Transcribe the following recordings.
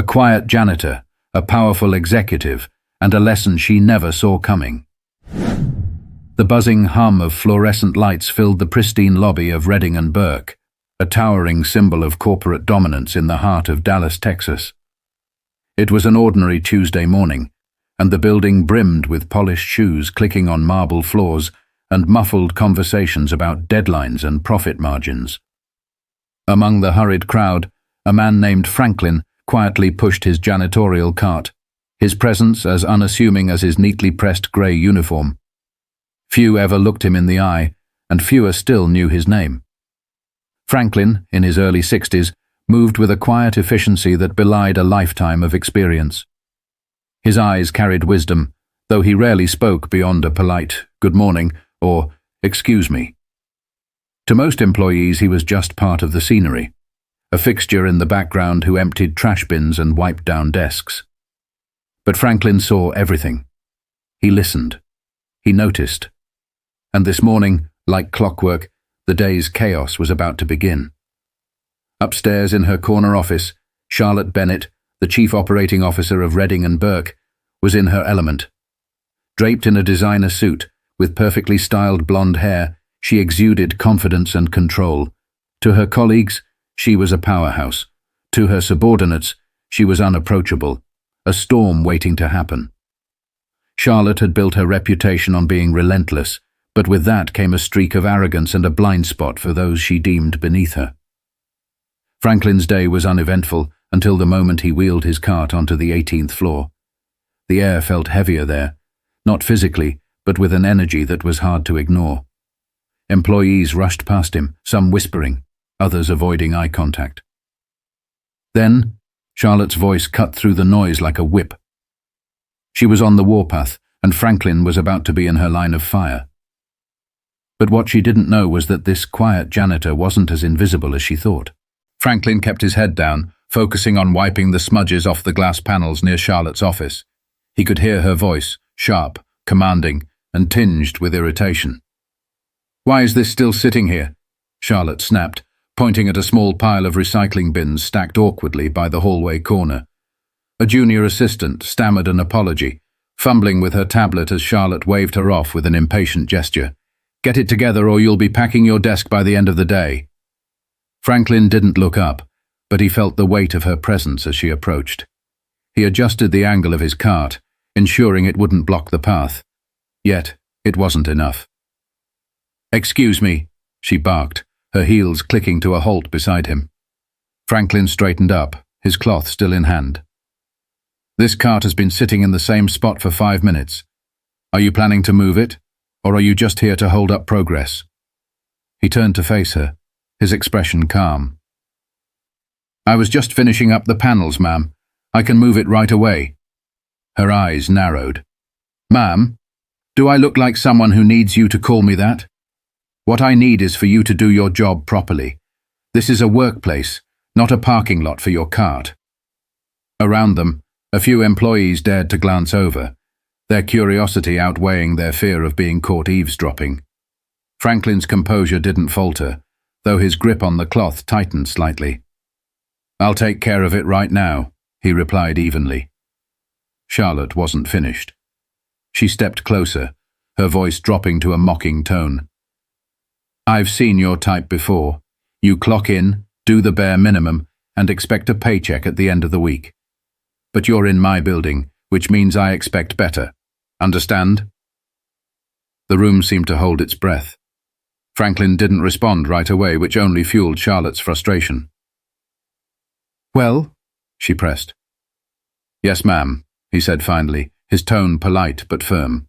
A quiet janitor, a powerful executive, and a lesson she never saw coming. The buzzing hum of fluorescent lights filled the pristine lobby of Redding and Burke, a towering symbol of corporate dominance in the heart of Dallas, Texas. It was an ordinary Tuesday morning, and the building brimmed with polished shoes clicking on marble floors and muffled conversations about deadlines and profit margins. Among the hurried crowd, a man named Franklin quietly pushed his janitorial cart, his presence as unassuming as his neatly pressed grey uniform. Few ever looked him in the eye, and fewer still knew his name. Franklin, in his early 60s, moved with a quiet efficiency that belied a lifetime of experience. His eyes carried wisdom, though he rarely spoke beyond a polite "good morning" or "excuse me." To most employees he was just part of the scenery, a fixture in the background who emptied trash bins and wiped down desks. But Franklin saw everything. He listened. He noticed. And this morning, like clockwork, the day's chaos was about to begin. Upstairs in her corner office, Charlotte Bennett, the chief operating officer of Redding and Burke, was in her element. Draped in a designer suit, with perfectly styled blonde hair, she exuded confidence and control. To her colleagues, she was a powerhouse. To her subordinates, she was unapproachable, a storm waiting to happen. Charlotte had built her reputation on being relentless, but with that came a streak of arrogance and a blind spot for those she deemed beneath her. Franklin's day was uneventful until the moment he wheeled his cart onto the 18th floor. The air felt heavier there, not physically, but with an energy that was hard to ignore. Employees rushed past him, some whispering, others avoiding eye contact. Then, Charlotte's voice cut through the noise like a whip. She was on the warpath, and Franklin was about to be in her line of fire. But what she didn't know was that this quiet janitor wasn't as invisible as she thought. Franklin kept his head down, focusing on wiping the smudges off the glass panels near Charlotte's office. He could hear her voice, sharp, commanding, and tinged with irritation. "Why is this still sitting here?" Charlotte snapped, pointing at a small pile of recycling bins stacked awkwardly by the hallway corner. A junior assistant stammered an apology, fumbling with her tablet as Charlotte waved her off with an impatient gesture. "Get it together or you'll be packing your desk by the end of the day." Franklin didn't look up, but he felt the weight of her presence as she approached. He adjusted the angle of his cart, ensuring it wouldn't block the path. Yet, it wasn't enough. "Excuse me," she barked, her heels clicking to a halt beside him. Franklin straightened up, his cloth still in hand. "This cart has been sitting in the same spot for 5 minutes. Are you planning to move it, or are you just here to hold up progress?" He turned to face her, his expression calm. "I was just finishing up the panels, ma'am. I can move it right away." Her eyes narrowed. "Ma'am, do I look like someone who needs you to call me that? What I need is for you to do your job properly. This is a workplace, not a parking lot for your cart." Around them, a few employees dared to glance over, their curiosity outweighing their fear of being caught eavesdropping. Franklin's composure didn't falter, though his grip on the cloth tightened slightly. "I'll take care of it right now," he replied evenly. Charlotte wasn't finished. She stepped closer, her voice dropping to a mocking tone. "I've seen your type before. You clock in, do the bare minimum, and expect a paycheck at the end of the week. But you're in my building, which means I expect better. Understand?" The room seemed to hold its breath. Franklin didn't respond right away, which only fueled Charlotte's frustration. "Well?" she pressed. "Yes, ma'am," he said finally, his tone polite but firm.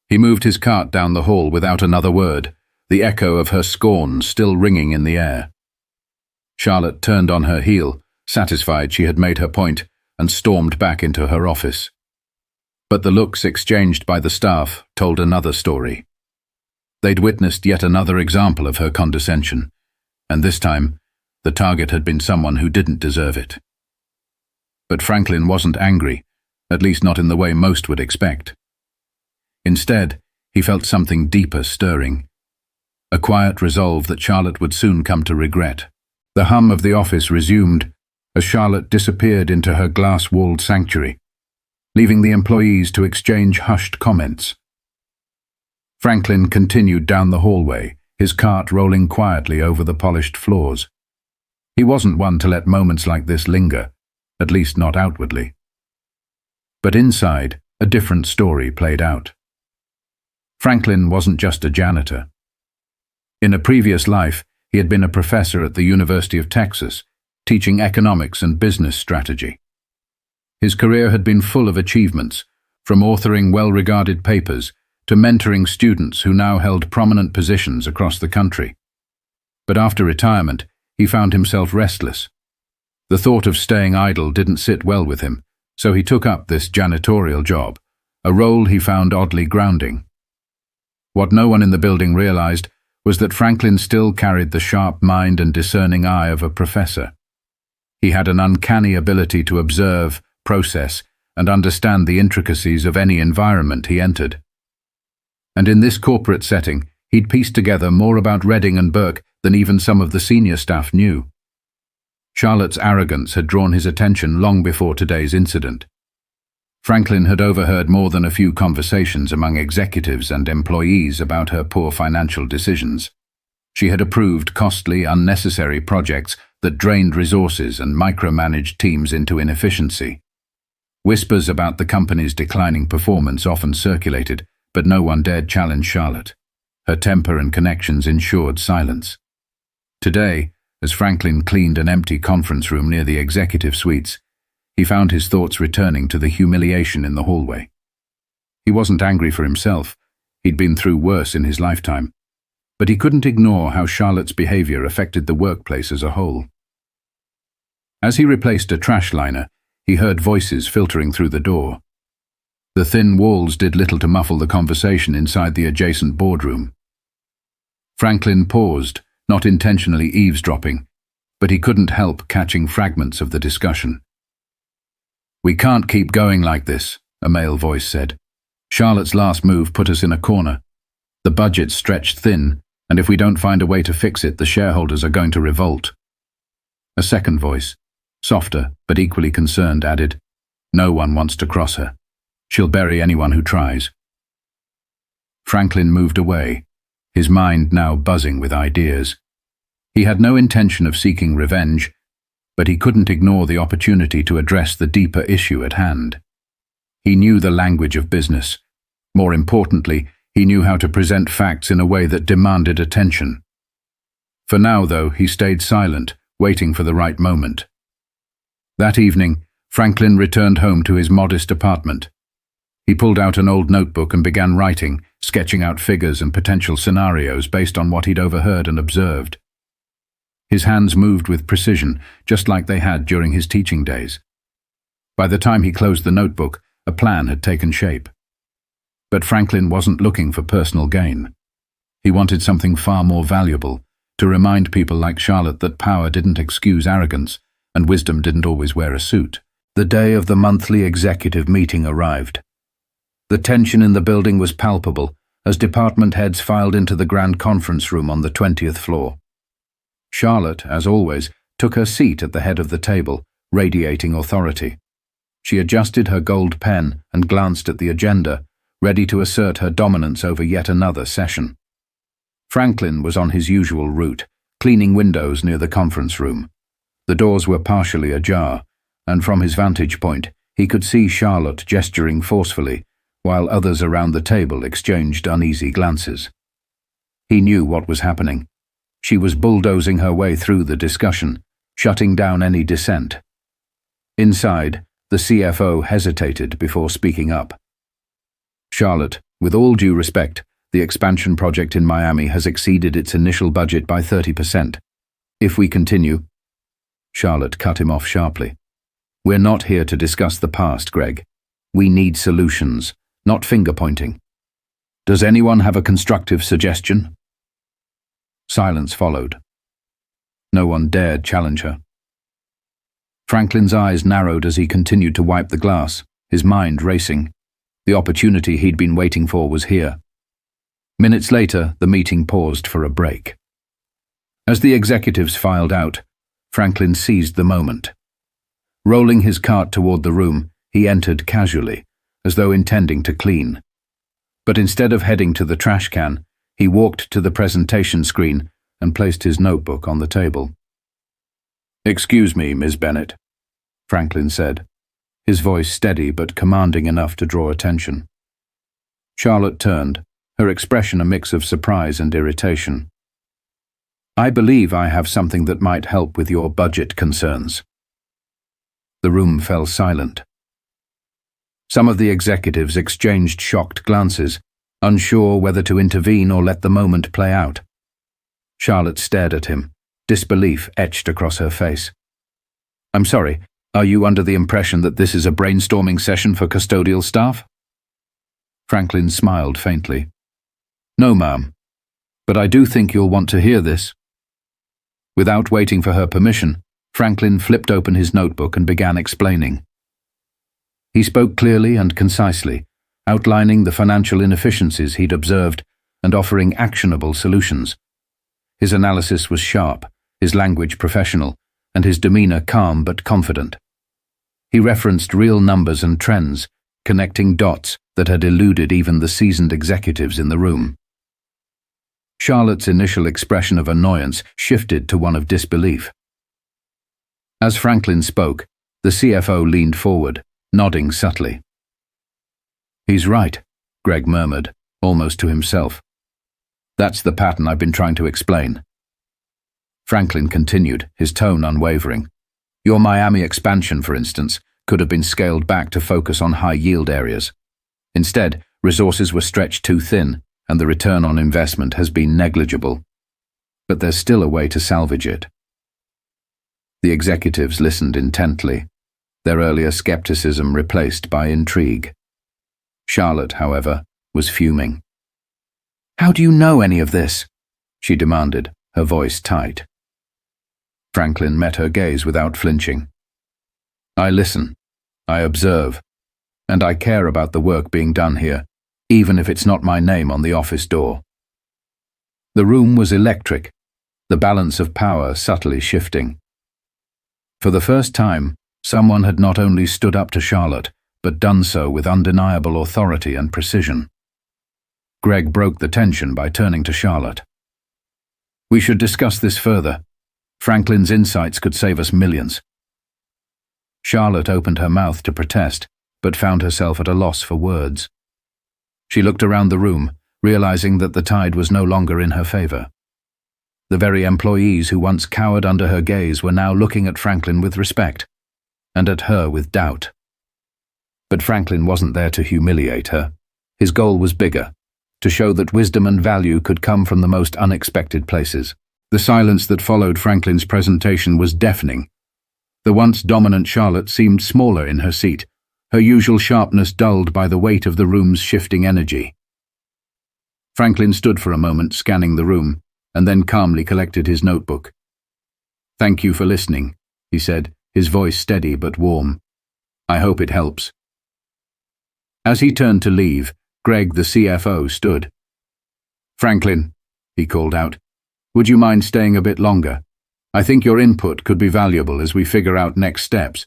He moved his cart down the hall without another word, the echo of her scorn still ringing in the air. Charlotte turned on her heel, satisfied she had made her point, and stormed back into her office. But the looks exchanged by the staff told another story. They'd witnessed yet another example of her condescension, and this time, the target had been someone who didn't deserve it. But Franklin wasn't angry, at least not in the way most would expect. Instead, he felt something deeper stirring, a quiet resolve that Charlotte would soon come to regret. The hum of the office resumed, as Charlotte disappeared into her glass-walled sanctuary, leaving the employees to exchange hushed comments. Franklin continued down the hallway, his cart rolling quietly over the polished floors. He wasn't one to let moments like this linger, at least not outwardly. But inside, a different story played out. Franklin wasn't just a janitor. In a previous life, he had been a professor at the University of Texas, teaching economics and business strategy. His career had been full of achievements, from authoring well-regarded papers to mentoring students who now held prominent positions across the country. But after retirement, he found himself restless. The thought of staying idle didn't sit well with him, so he took up this janitorial job, a role he found oddly grounding. What no one in the building realized was that Franklin still carried the sharp mind and discerning eye of a professor. He had an uncanny ability to observe, process, and understand the intricacies of any environment he entered. And in this corporate setting, he'd pieced together more about Redding and Burke than even some of the senior staff knew. Charlotte's arrogance had drawn his attention long before today's incident. Franklin had overheard more than a few conversations among executives and employees about her poor financial decisions. She had approved costly, unnecessary projects that drained resources and micromanaged teams into inefficiency. Whispers about the company's declining performance often circulated, but no one dared challenge Charlotte. Her temper and connections ensured silence. Today, as Franklin cleaned an empty conference room near the executive suites, he found his thoughts returning to the humiliation in the hallway. He wasn't angry for himself. He'd been through worse in his lifetime. But he couldn't ignore how Charlotte's behavior affected the workplace as a whole. As he replaced a trash liner, he heard voices filtering through the door. The thin walls did little to muffle the conversation inside the adjacent boardroom. Franklin paused, not intentionally eavesdropping, but he couldn't help catching fragments of the discussion. "We can't keep going like this," a male voice said. "Charlotte's last move put us in a corner. The budget's stretched thin, and if we don't find a way to fix it, the shareholders are going to revolt." A second voice, softer but equally concerned, added, "No one wants to cross her. She'll bury anyone who tries." Franklin moved away, his mind now buzzing with ideas. He had no intention of seeking revenge, but he couldn't ignore the opportunity to address the deeper issue at hand. He knew the language of business. More importantly, he knew how to present facts in a way that demanded attention. For now, though, he stayed silent, waiting for the right moment. That evening, Franklin returned home to his modest apartment. He pulled out an old notebook and began writing, sketching out figures and potential scenarios based on what he'd overheard and observed. His hands moved with precision, just like they had during his teaching days. By the time he closed the notebook, a plan had taken shape. But Franklin wasn't looking for personal gain. He wanted something far more valuable, to remind people like Charlotte that power didn't excuse arrogance, and wisdom didn't always wear a suit. The day of the monthly executive meeting arrived. The tension in the building was palpable as department heads filed into the grand conference room on the 20th floor. Charlotte, as always, took her seat at the head of the table, radiating authority. She adjusted her gold pen and glanced at the agenda, ready to assert her dominance over yet another session. Franklin was on his usual route, cleaning windows near the conference room. The doors were partially ajar, and from his vantage point, he could see Charlotte gesturing forcefully, while others around the table exchanged uneasy glances. He knew what was happening. She was bulldozing her way through the discussion, shutting down any dissent. Inside, the CFO hesitated before speaking up. "Charlotte, with all due respect, the expansion project in Miami has exceeded its initial budget by 30%. If we continue—" Charlotte cut him off sharply. "We're not here to discuss the past, Greg. We need solutions, not finger-pointing. Does anyone have a constructive suggestion?" Silence followed. No one dared challenge her. Franklin's eyes narrowed as he continued to wipe the glass, his mind racing. The opportunity he'd been waiting for was here. Minutes later, the meeting paused for a break. As the executives filed out, Franklin seized the moment. Rolling his cart toward the room, he entered casually, as though intending to clean. But instead of heading to the trash can, he walked to the presentation screen and placed his notebook on the table. "Excuse me, Miss Bennet," Franklin said, his voice steady but commanding enough to draw attention. Charlotte turned, her expression a mix of surprise and irritation. "I believe I have something that might help with your budget concerns." The room fell silent. Some of the executives exchanged shocked glances, unsure whether to intervene or let the moment play out. Charlotte stared at him, disbelief etched across her face. "I'm sorry, are you under the impression that this is a brainstorming session for custodial staff?" Franklin smiled faintly. "No, ma'am, but I do think you'll want to hear this." Without waiting for her permission, Franklin flipped open his notebook and began explaining. He spoke clearly and concisely, outlining the financial inefficiencies he'd observed and offering actionable solutions. His analysis was sharp, his language professional, and his demeanor calm but confident. He referenced real numbers and trends, connecting dots that had eluded even the seasoned executives in the room. Charlotte's initial expression of annoyance shifted to one of disbelief. As Franklin spoke, the CFO leaned forward, nodding subtly. "He's right," Greg murmured, almost to himself. "That's the pattern I've been trying to explain." Franklin continued, his tone unwavering. "Your Miami expansion, for instance, could have been scaled back to focus on high-yield areas. Instead, resources were stretched too thin, and the return on investment has been negligible. But there's still a way to salvage it." The executives listened intently, their earlier skepticism replaced by intrigue. Charlotte, however, was fuming. "How do you know any of this?" she demanded, her voice tight. Franklin met her gaze without flinching. "I listen, I observe, and I care about the work being done here, even if it's not my name on the office door." The room was electric, the balance of power subtly shifting. For the first time, someone had not only stood up to Charlotte, but done so with undeniable authority and precision. Greg broke the tension by turning to Charlotte. "We should discuss this further. Franklin's insights could save us millions." Charlotte opened her mouth to protest, but found herself at a loss for words. She looked around the room, realizing that the tide was no longer in her favor. The very employees who once cowered under her gaze were now looking at Franklin with respect, and at her with doubt. But Franklin wasn't there to humiliate her. His goal was bigger, to show that wisdom and value could come from the most unexpected places. The silence that followed Franklin's presentation was deafening. The once dominant Charlotte seemed smaller in her seat, her usual sharpness dulled by the weight of the room's shifting energy. Franklin stood for a moment, scanning the room, and then calmly collected his notebook. "Thank you for listening," he said, his voice steady but warm. "I hope it helps." As he turned to leave, Greg, the CFO, stood. "Franklin," he called out, "would you mind staying a bit longer? I think your input could be valuable as we figure out next steps."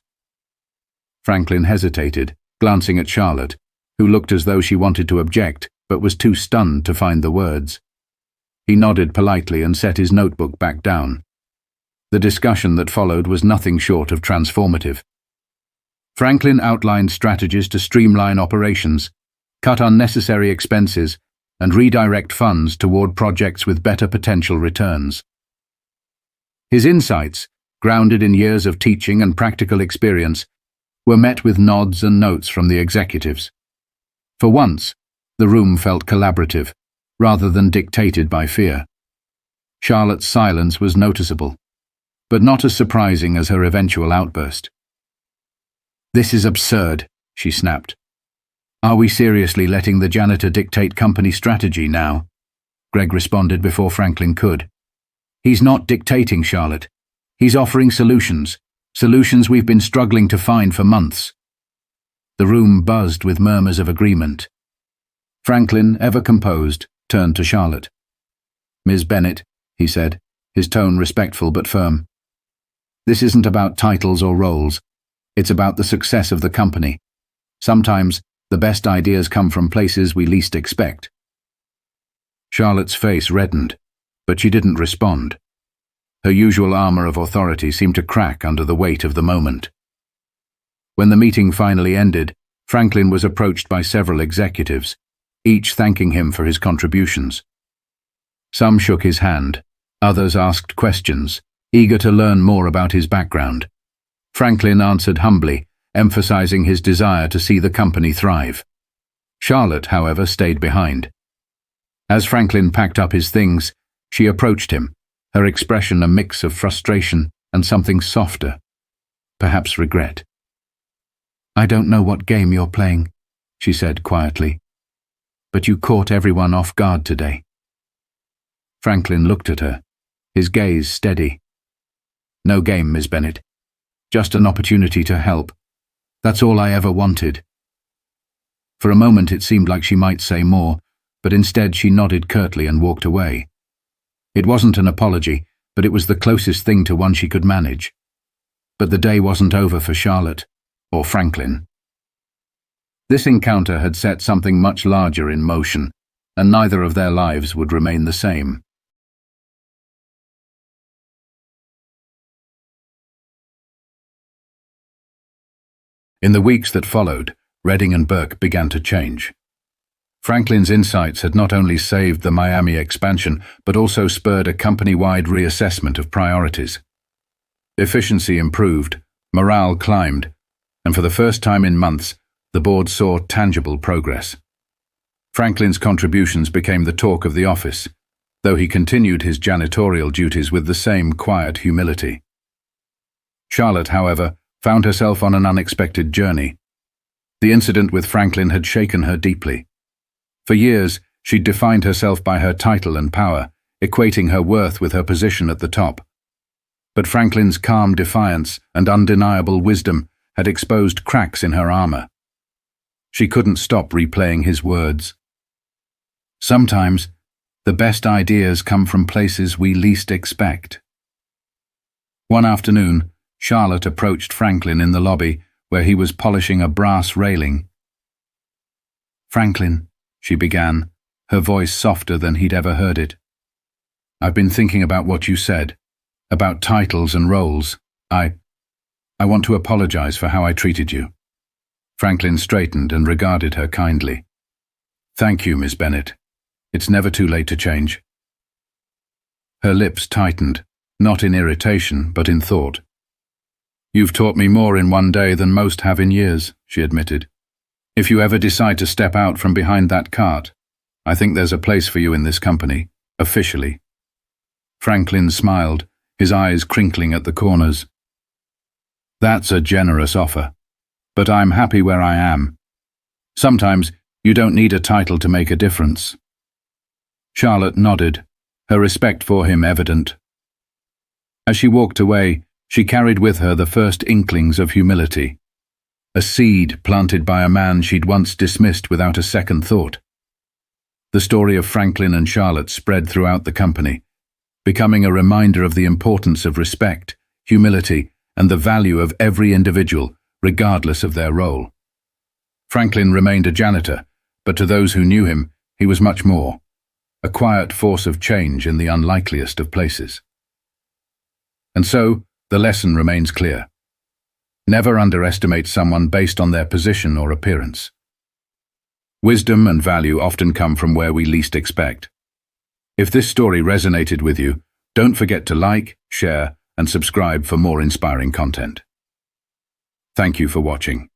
Franklin hesitated, glancing at Charlotte, who looked as though she wanted to object, but was too stunned to find the words. He nodded politely and set his notebook back down. The discussion that followed was nothing short of transformative. Franklin outlined strategies to streamline operations, cut unnecessary expenses, and redirect funds toward projects with better potential returns. His insights, grounded in years of teaching and practical experience, were met with nods and notes from the executives. For once, the room felt collaborative, rather than dictated by fear. Charlotte's silence was noticeable, but not as surprising as her eventual outburst. "This is absurd," she snapped. "Are we seriously letting the janitor dictate company strategy now?" Greg responded before Franklin could. "He's not dictating, Charlotte. He's offering solutions we've been struggling to find for months." The room buzzed with murmurs of agreement. Franklin, ever composed, turned to Charlotte. "Ms. Bennet," he said, his tone respectful but firm. "This isn't about titles or roles. It's about the success of the company. Sometimes, the best ideas come from places we least expect. Charlotte's face reddened, but she didn't respond. Her usual armor of authority seemed to crack under the weight of the moment. When the meeting finally ended, Franklin was approached by several executives, each thanking him for his contributions. Some shook his hand, others asked questions, eager to learn more about his background. Franklin answered humbly, emphasizing his desire to see the company thrive. Charlotte, however, stayed behind. As Franklin packed up his things, she approached him, her expression a mix of frustration and something softer, perhaps regret. "I don't know what game you're playing," she said quietly, "but you caught everyone off guard today." Franklin looked at her, his gaze steady. "No game, Miss Bennett. Just an opportunity to help. That's all I ever wanted." For a moment it seemed like she might say more, but instead she nodded curtly and walked away. It wasn't an apology, but it was the closest thing to one she could manage. But the day wasn't over for Charlotte, or Franklin. This encounter had set something much larger in motion, and neither of their lives would remain the same. In the weeks that followed, Redding and Burke began to change. Franklin's insights had not only saved the Miami expansion, but also spurred a company-wide reassessment of priorities. Efficiency improved, morale climbed, and for the first time in months, the board saw tangible progress. Franklin's contributions became the talk of the office, though he continued his janitorial duties with the same quiet humility. Charlotte, however, found herself on an unexpected journey. The incident with Franklin had shaken her deeply. For years, she'd defined herself by her title and power, equating her worth with her position at the top. But Franklin's calm defiance and undeniable wisdom had exposed cracks in her armor. She couldn't stop replaying his words. "Sometimes, the best ideas come from places we least expect." One afternoon, Charlotte approached Franklin in the lobby where he was polishing a brass railing. "Franklin," she began, her voice softer than he'd ever heard it. "I've been thinking about what you said, about titles and roles. I want to apologize for how I treated you." Franklin straightened and regarded her kindly. "Thank you, Miss Bennett. It's never too late to change." Her lips tightened, not in irritation, but in thought. "You've taught me more in one day than most have in years," she admitted. "If you ever decide to step out from behind that cart, I think there's a place for you in this company, officially." Franklin smiled, his eyes crinkling at the corners. "That's a generous offer, but I'm happy where I am. Sometimes you don't need a title to make a difference." Charlotte nodded, her respect for him evident. As she walked away, she carried with her the first inklings of humility, a seed planted by a man she'd once dismissed without a second thought. The story of Franklin and Charlotte spread throughout the company, becoming a reminder of the importance of respect, humility, and the value of every individual, regardless of their role. Franklin remained a janitor, but to those who knew him, he was much more, a quiet force of change in the unlikeliest of places. And so, the lesson remains clear. Never underestimate someone based on their position or appearance. Wisdom and value often come from where we least expect. If this story resonated with you, don't forget to like, share, and subscribe for more inspiring content. Thank you for watching.